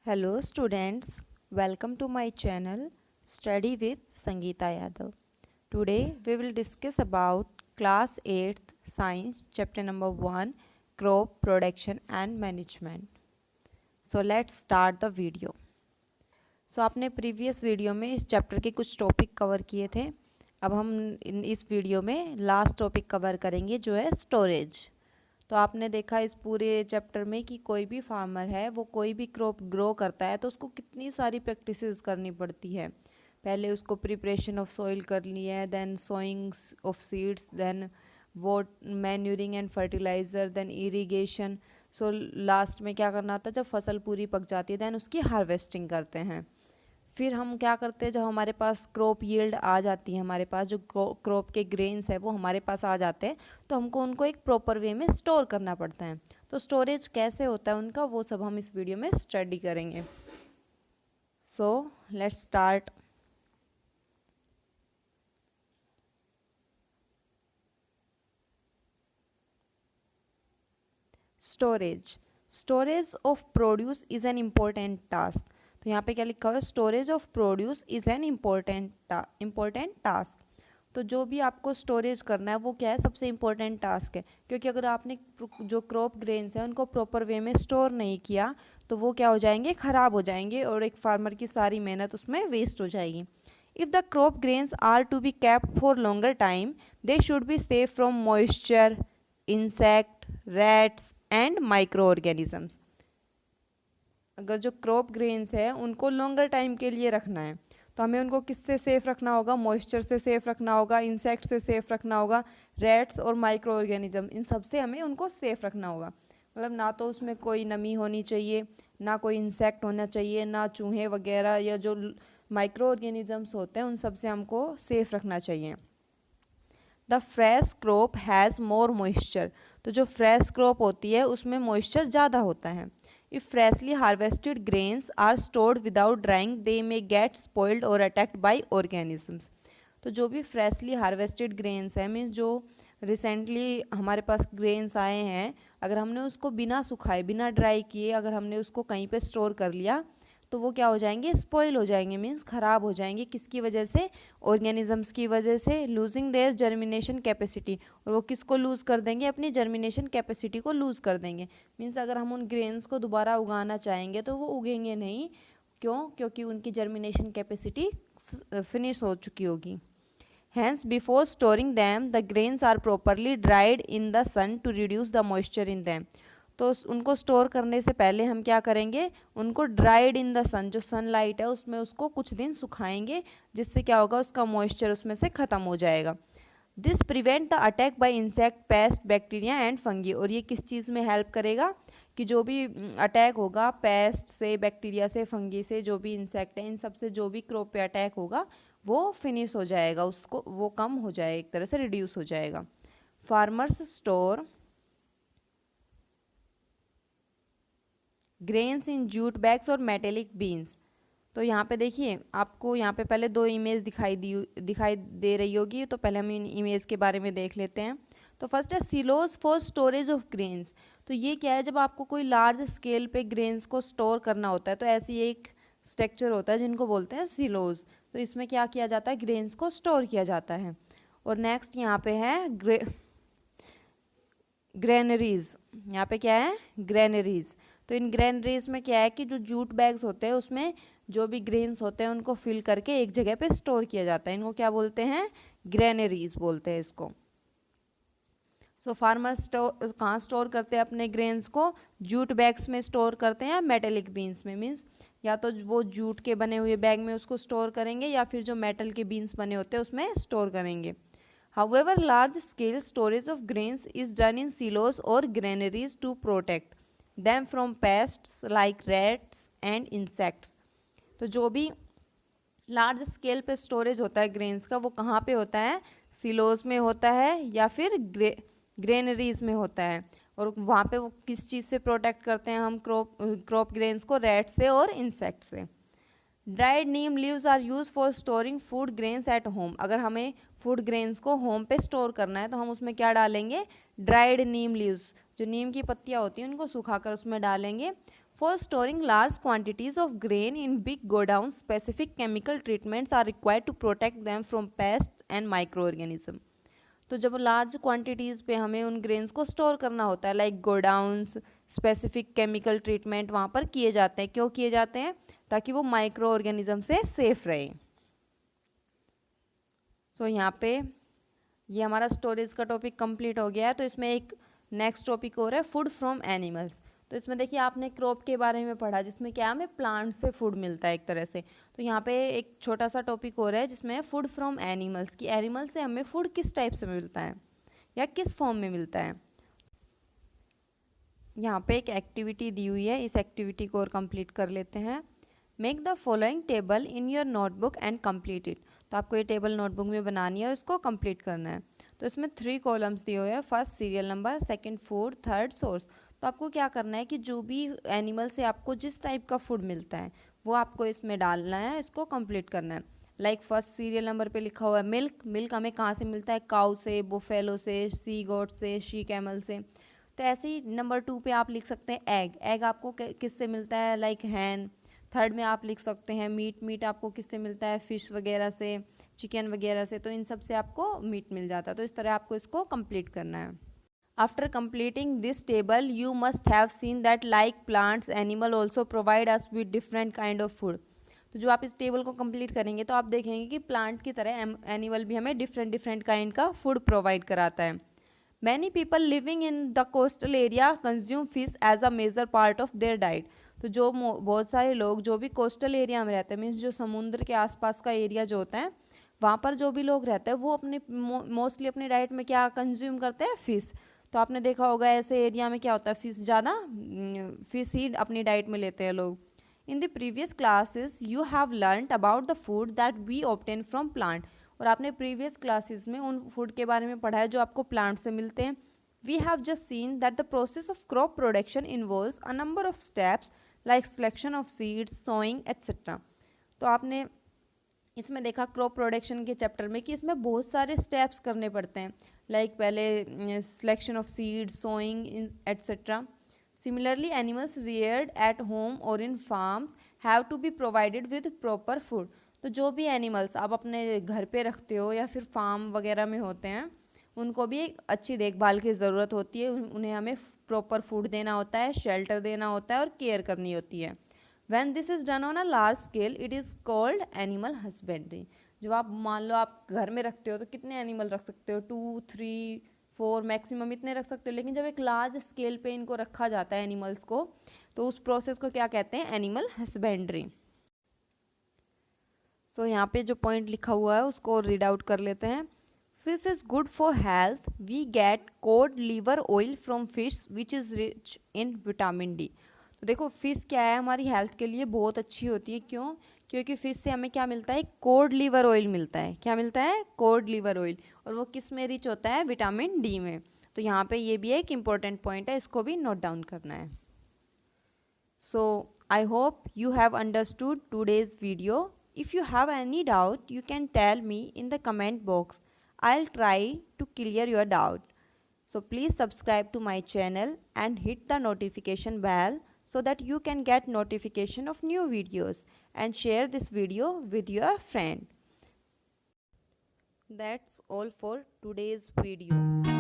Hello students, welcome to my channel Study with Sangeeta Yadav. Today we will discuss about class 8th science chapter number 1 crop production and management. So let's start the video. So आपने previous video में इस chapter के कुछ topic cover किए थे. अब हम इस वीडियो में लास्ट टॉपिक कवर करेंगे जो है स्टोरेज. तो आपने देखा इस पूरे चैप्टर में कि कोई भी फार्मर है वो कोई भी क्रॉप ग्रो करता है तो उसको कितनी सारी प्रैक्टिसेस करनी पड़ती है. पहले उसको प्रिपरेशन ऑफ सॉइल कर ली है, then sowing of seeds, then what manuring and fertiliser, then irrigation. So last में क्या करना था, जब फसल पूरी पक जाती है देन उसकी हार्वेस्टिंग करते हैं. फिर हम क्या करते हैं, जब हमारे पास क्रॉप यील्ड आ जाती है, हमारे पास जो क्रॉप के ग्रेन्स है वो हमारे पास आ जाते हैं तो हमको उनको एक प्रॉपर वे में स्टोर करना पड़ता है. तो स्टोरेज कैसे होता है उनका वो सब हम इस वीडियो में स्टडी करेंगे. So let's start. Storage of produce is an important task. तो यहाँ पे क्या लिखा हुआ है, storage of produce is an important task. तो जो भी आपको स्टोरेज करना है वो क्या है, सबसे इम्पोर्टेंट टास्क है. क्योंकि अगर आपने जो क्रॉप ग्रेन्स हैं उनको प्रॉपर वे में स्टोर नहीं किया तो वो क्या हो जाएंगे, ख़राब हो जाएंगे और एक फार्मर की सारी मेहनत उसमें वेस्ट हो जाएगी. If the crop grains are to be kept for longer time they should be safe from moisture, insect, rats and microorganisms. अगर जो क्रॉप ग्रेन्स है उनको लॉन्गर टाइम के लिए रखना है तो हमें उनको किससे सेफ़ रखना होगा, मॉइस्चर से सेफ़ रखना होगा, इंसेक्ट से सेफ़ रखना होगा, रैट्स और माइक्रो ऑर्गेनिज्म, इन सब से हमें उनको सेफ़ रखना होगा. मतलब ना तो उसमें कोई नमी होनी चाहिए, ना कोई इंसेक्ट होना चाहिए, ना चूहे वगैरह या जो माइक्रो ऑर्गेनिजम्स होते हैं उन सब से हमको सेफ़ रखना चाहिए. The fresh crop has more moisture. तो जो फ्रेश क्रॉप होती है उसमें मॉइस्चर ज़्यादा होता है. If freshly harvested grains are stored without drying, they may get spoiled or attacked by organisms. तो जो भी फ्रेशली हार्वेस्टेड ग्रेन्स है, मीन्स जो रिसेंटली हमारे पास ग्रेन्स आए हैं, अगर हमने उसको बिना सुखाए, बिना ड्राई किए अगर हमने उसको कहीं पे स्टोर कर लिया तो वो क्या हो जाएंगे, स्पॉइल हो जाएंगे, मीन्स ख़राब हो जाएंगे. किसकी वजह से, ऑर्गेनिजम्स की वजह से. लूजिंग देयर जर्मिनेशन कैपेसिटी, और वो किसको लूज़ कर देंगे, अपनी जर्मिनेशन कैपेसिटी को लूज़ कर देंगे. मीन्स अगर हम उन ग्रेन्स को दोबारा उगाना चाहेंगे तो वो उगेंगे नहीं. क्यों, क्योंकि उनकी जर्मिनेशन कैपेसिटी फिनिश हो चुकी होगी. Hence, before storing them, the grains are properly dried in the sun to reduce the moisture in them. तो उनको स्टोर करने से पहले हम क्या करेंगे, उनको ड्राइड इन द सन, जो सनलाइट है उसमें उसको कुछ दिन सुखाएंगे, जिससे क्या होगा, उसका मॉइस्चर उसमें से ख़त्म हो जाएगा. This prevent the attack by insect, paste, bacteria and fungi. और ये किस चीज़ में हेल्प करेगा कि जो भी अटैक होगा पेस्ट से, बैक्टीरिया से, फंगी से, जो भी इंसेक्ट है इन सब से जो भी क्रॉप पे अटैक होगा वो फिनिश हो जाएगा, उसको वो कम हो जाए, एक तरह से रिड्यूस हो जाएगा. Farmers store grains in jute bags और मेटेलिक बीन्स. तो यहाँ पे देखिए, आपको यहाँ पे पहले दो इमेज दिखाई दे रही होगी, तो पहले हम इन इमेज के बारे में देख लेते हैं. तो फर्स्ट है silos for storage of grains. तो ये क्या है, जब आपको कोई लार्ज स्केल पे ग्रेन्स को स्टोर करना होता है तो ऐसी एक स्ट्रक्चर होता है जिनको बोलते हैं सिलोज. तो इसमें क्या किया जाता है, ग्रेन्स को स्टोर किया जाता है. और नेक्स्ट यहाँ पे है ग्रेनरीज. यहाँ पे क्या है, ग्रेनरीज. तो इन ग्रेनरीज में क्या है कि जो जूट बैग्स होते हैं उसमें जो भी ग्रेन्स होते हैं उनको फिल करके एक जगह पे स्टोर किया जाता है. इनको क्या बोलते हैं, ग्रेनरीज बोलते हैं इसको. सो फार्मर्स कहाँ स्टोर करते हैं अपने ग्रेन्स को, जूट बैग्स में स्टोर करते हैं या मेटेलिक बीन्स में. मीन्स या तो वो जूट के बने हुए बैग में उसको स्टोर करेंगे या फिर जो मेटल के बीन्स बने होते हैं उसमें स्टोर करेंगे. However, large scale storage of grains is done in silos or granaries to protect them from pests like rats and insects. तो जो भी लार्ज स्केल पे स्टोरेज होता है ग्रेन्स का वो कहाँ पे होता है, सिलोज में होता है या फिर ग्रेनरीज में होता है. और वहाँ पे वो किस चीज़ से प्रोटेक्ट करते हैं हम क्रॉप ग्रेन्स को, रेट से और इंसेक्ट से. Dried neem leaves are use for storing food grains at home. अगर हमें फूड ग्रेन्स को होम पे स्टोर करना है तो हम उसमें क्या डालेंगे, ड्राइड नीम लीव्स. जो नीम की पत्तियाँ होती हैं उनको सुखाकर उसमें डालेंगे. For storing large quantities of grain in big godowns, specific chemical treatments are required to protect them from pests and microorganisms. तो जब लार्ज क्वांटिटीज़ पे हमें उन ग्रेन्स को स्टोर करना होता है, like godowns, specific chemical treatment वहाँ पर किए जाते हैं. क्यों किए जाते हैं? ताकि वो माइक्रो ऑर्गेनिज्म से सेफ रहे. सो यहाँ पे ये हमारा स्टोरेज का टॉपिक कंप्लीट हो गया है. तो इसमें एक नेक्स्ट टॉपिक हो रहा है फूड फ्रॉम एनिमल्स. तो इसमें देखिए आपने क्रॉप के बारे में पढ़ा जिसमें क्या हमें प्लांट से फूड मिलता है एक तरह से. तो यहाँ पे एक छोटा सा टॉपिक हो रहा है जिसमें फूड फ्रॉम एनिमल्स, कि एनिमल से हमें फूड किस टाइप से मिलता है या किस फॉर्म में मिलता है. यहाँ पे एक एक्टिविटी दी हुई है, इस एक्टिविटी को और कंप्लीट कर लेते हैं. Make the following table in your notebook and complete it. तो आपको ये टेबल नोटबुक में बनानी है और इसको कंप्लीट करना है. तो इसमें 3 कॉलम्स दिए हुए हैं. First serial number, second food, third source. तो आपको क्या करना है कि जो भी एनिमल से आपको जिस टाइप का फूड मिलता है वो आपको इसमें डालना है, इसको कंप्लीट करना है. लाइक फर्स्ट सीरियल नंबर पे लिखा हुआ है मिल्क. मिल्क हमें कहाँ से मिलता है? काऊ से, बुफेलो से, सी गोट से, शी कैमल से. तो ऐसे ही नंबर 2 पे आप लिख सकते हैं एग. एग आपको किससे मिलता है? लाइक हैन. थर्ड में आप लिख सकते हैं मीट. मीट आपको किससे मिलता है? फिश वगैरह से, चिकन वगैरह से. तो इन सब से आपको मीट मिल जाता है. तो इस तरह आपको इसको कंप्लीट करना है. After completing this table, you must have seen that like plants, animal also provide us with different kind of food. तो जो आप इस टेबल को कंप्लीट करेंगे तो आप देखेंगे कि प्लांट की तरह एनिमल भी हमें डिफरेंट डिफरेंट काइंड का फूड प्रोवाइड कराता है. Many people living in the coastal area consume fish as a major part of their diet. तो जो बहुत सारे लोग जो भी कोस्टल एरिया में रहते हैं, मीन्स जो समुद्र के आसपास का एरिया जो होता है वहाँ पर जो भी लोग रहते हैं वो अपने मोस्टली अपनी डाइट में क्या कंज्यूम करते हैं? फिश. तो आपने देखा होगा ऐसे एरिया में क्या होता है, फिश ज़्यादा फिश ही अपनी डाइट में लेते हैं लोग. In the previous classes you have learned about the food that we obtain from plant. और आपने प्रीवियस क्लासेस में उन फूड के बारे में पढ़ा है जो आपको प्लांट से मिलते हैं. We have just seen that the process of crop production involves a number of steps like selection of seeds, sowing etcetera. तो आपने इसमें देखा क्रॉप प्रोडक्शन के चैप्टर में कि इसमें बहुत सारे स्टेप्स करने पड़ते हैं, लाइक पहले selection of seeds, sowing etcetera. Similarly animals reared at home और in farms have to be provided with proper food. तो जो भी एनिमल्स आप अपने घर पे रखते हो या फिर फार्म वगैरह में होते हैं उनको भी एक अच्छी देखभाल की ज़रूरत होती है. उन्हें हमें प्रॉपर फूड देना होता है, शेल्टर देना होता है और केयर करनी होती है. When this is done on a large scale, it is called animal husbandry. जब आप मान लो आप घर में रखते हो तो कितने एनिमल रख सकते हो? 2, 3, 4 मैक्सिमम इतने रख सकते हो. लेकिन जब एक लार्ज स्केल पे इनको रखा जाता है एनिमल्स को, तो उस प्रोसेस को क्या कहते हैं? Animal husbandry. सो यहाँ पे जो पॉइंट लिखा हुआ है उसको रीड आउट कर लेते हैं. Fish is good for health. We get cod liver oil from fish which is rich in vitamin D. तो देखो फिश क्या है, हमारी हेल्थ के लिए बहुत अच्छी होती है. क्यों? क्योंकि फिश से हमें क्या मिलता है? कोड लीवर ऑयल मिलता है. क्या मिलता है? Cod liver oil. और वो किस में रिच होता है? विटामिन डी में. तो यहाँ पे ये भी एक इम्पॉर्टेंट पॉइंट है, इसको भी नोट डाउन करना है. So I hope you have understood today's video. If you have any doubt you can tell me in the comment box. I will try to clear your doubt. So please subscribe to my channel and hit the notification bell so that you can get notification of new videos, and share this video with your friend. That's all for today's video.